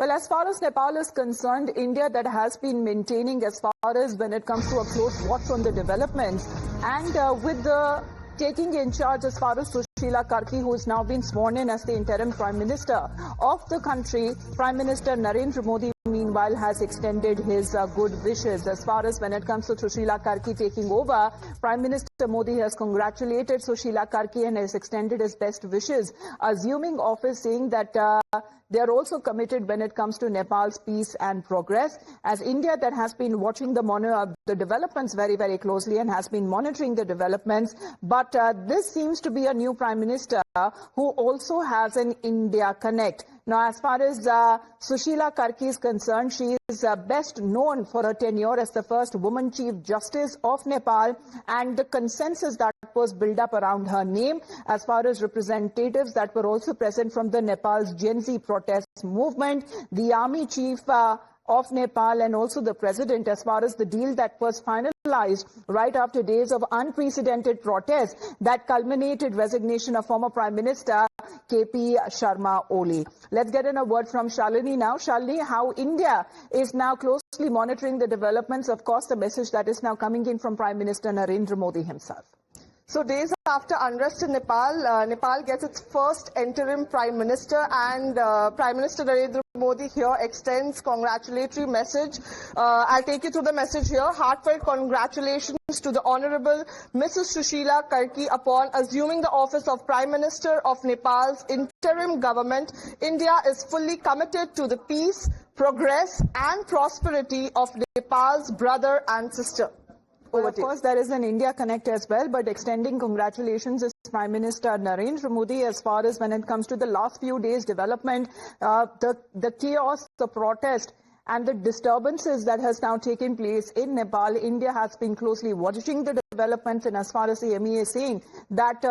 Well, as far as Nepal is concerned, India that has been maintaining as far as when it comes to a close watch on the developments, and with the taking in charge as far as Sushila Karki, who has now been sworn in as the interim Prime Minister of the country, Prime Minister Narendra Modi meanwhile has extended his good wishes. As far as when it comes to Sushila Karki taking over, Prime Minister Modi has congratulated Sushila Karki and has extended his best wishes, assuming office, saying that they are also committed when it comes to Nepal's peace and progress. As India that has been watching the developments very, very closely and has been monitoring the developments, but this seems to be a new Prime Minister who also has an India connect. Now, as far as Sushila Karki is concerned, she is best known for her tenure as the first woman Chief Justice of Nepal, and the consensus that was built up around her name, as far as representatives that were also present from the Nepal's Gen Z protest movement, the Army Chief of Nepal, and also the President, as far as the deal that was finalized right after days of unprecedented protests that culminated resignation of former Prime Minister KP Sharma Oli. Let's get in a word from Shalini now. Shalini, how India is now closely monitoring the developments, of course, the message that is now coming in from Prime Minister Narendra Modi himself. So days after unrest in Nepal, Nepal gets its first interim Prime Minister, and Prime Minister Narendra Modi here extends congratulatory message. I'll take you through the message here. Heartfelt congratulations to the Honorable Mrs. Sushila Karki upon assuming the office of Prime Minister of Nepal's interim government. India is fully committed to the peace, progress and prosperity of Nepal's brother and sister. Well, of course, there is an India connect as well, but extending congratulations is Prime Minister Narendra Modi as far as when it comes to the last few days' development, the chaos, the protest and the disturbances that has now taken place in Nepal. India has been closely watching the developments, and as far as the MEA is saying that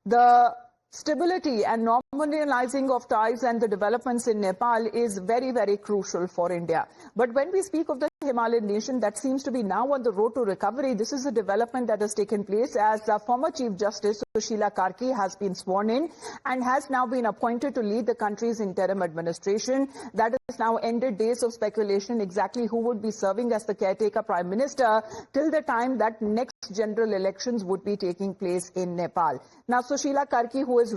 the stability and normalizing of ties and the developments in Nepal is very, very crucial for India. But when we speak of the Himalayan nation that seems to be now on the road to recovery, this is a development that has taken place as former Chief Justice Sushila Karki has been sworn in and has now been appointed to lead the country's interim administration. That has now ended days of speculation exactly who would be serving as the caretaker Prime Minister till the time that next general elections would be taking place in Nepal. Now, Sushila Karki, who has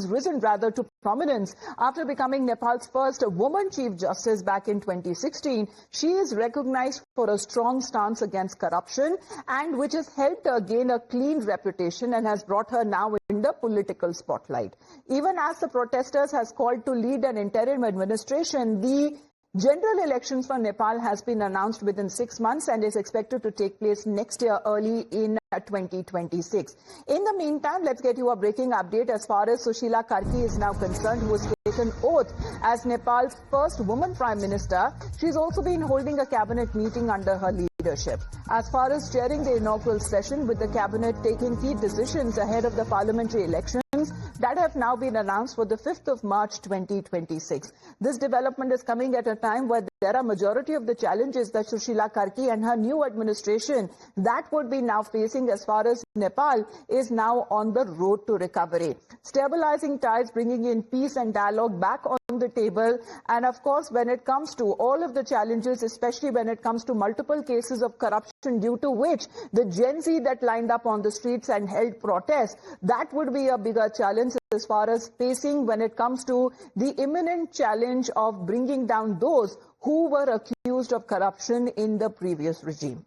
risen to prominence after becoming Nepal's first woman Chief Justice back in 2016, she is recognized for a strong stance against corruption, and which has helped her gain a clean reputation and has brought her now in the political spotlight. Even as the protesters has called to lead an interim administration, the general elections for Nepal has been announced within 6 months and is expected to take place next year, early in 2026. In the meantime, let's get you a breaking update as far as Sushila Karki is now concerned, who has taken oath as Nepal's first woman Prime Minister. She's also been holding a cabinet meeting under her leadership. As far as chairing the inaugural session, with the cabinet taking key decisions ahead of the parliamentary elections that have now been announced for the 5th of March 2026. This development is coming at a time where there are majority of the challenges that Sushila Karki and her new administration that would be now facing as far as Nepal is now on the road to recovery. Stabilizing ties, bringing in peace and dialogue back on the table, and of course when it comes to all of the challenges, especially when it comes to multiple cases of corruption due to which the Gen Z that lined up on the streets and held protests, that would be a bigger challenge as far as facing when it comes to the imminent challenge of bringing down those who were accused of corruption in the previous regime.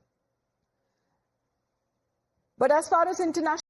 But as far as international